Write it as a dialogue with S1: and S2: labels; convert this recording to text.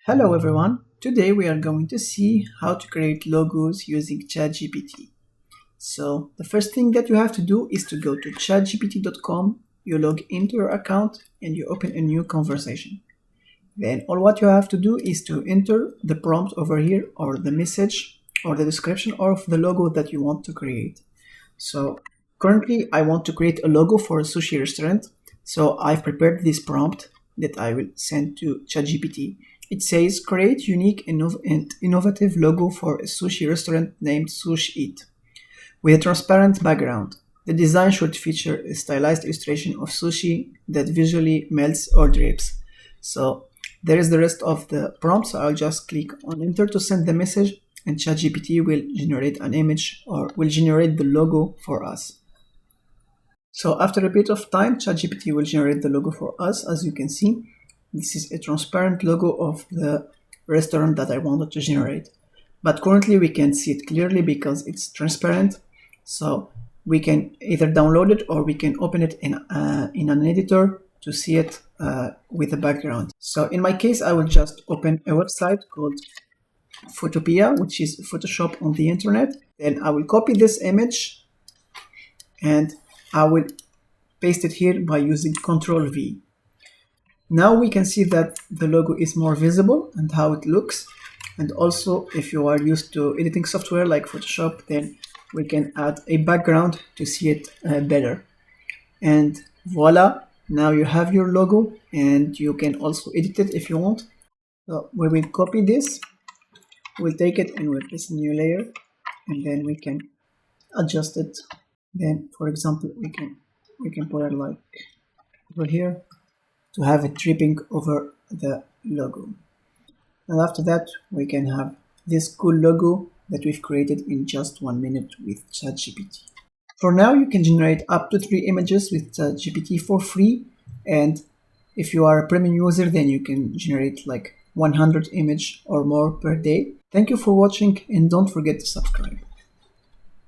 S1: Hello everyone, today we are going to see how to create logos using ChatGPT. So the first thing that you have to do is to go to chatgpt.com, you log into your account and you open a new conversation. Then all what you have to do is to enter the prompt over here or the message or the description of the logo that you want to create. So currently I want to create a logo for a sushi restaurant. So I've prepared this prompt that I will send to ChatGPT. It says create unique and innovative logo for a sushi restaurant named Sushi Eat with a transparent background. The design should feature a stylized illustration of sushi that visually melts or drips. So there is the rest of the prompt. So I'll just click on enter to send the message and ChatGPT will generate an image or will generate the logo for us. So after a bit of time, ChatGPT will generate the logo for us. As you can see, this is a transparent logo of the restaurant that I wanted to generate. But currently we can't see it clearly because it's transparent. So we can either download it or we can open it in an editor to see it with the background. So in my case, I will just open a website called Photopea, which is Photoshop on the internet. Then I will copy this image and I will paste it here by using Ctrl V. Now we can see that the logo is more visible and how it looks. And also if you are used to editing software like Photoshop, then we can add a background to see it better. And voila, now you have your logo and you can also edit it if you want. So we will copy this, we'll take it and we'll place a new layer and then we can adjust it. Then for example, we can put it like over here to have it dripping over the logo. And after that, we can have this cool logo that we've created in just 1 minute with ChatGPT. For now, you can generate up to 3 images with ChatGPT for free. And if you are a premium user, then you can generate like 100 images or more per day. Thank you for watching and don't forget to subscribe.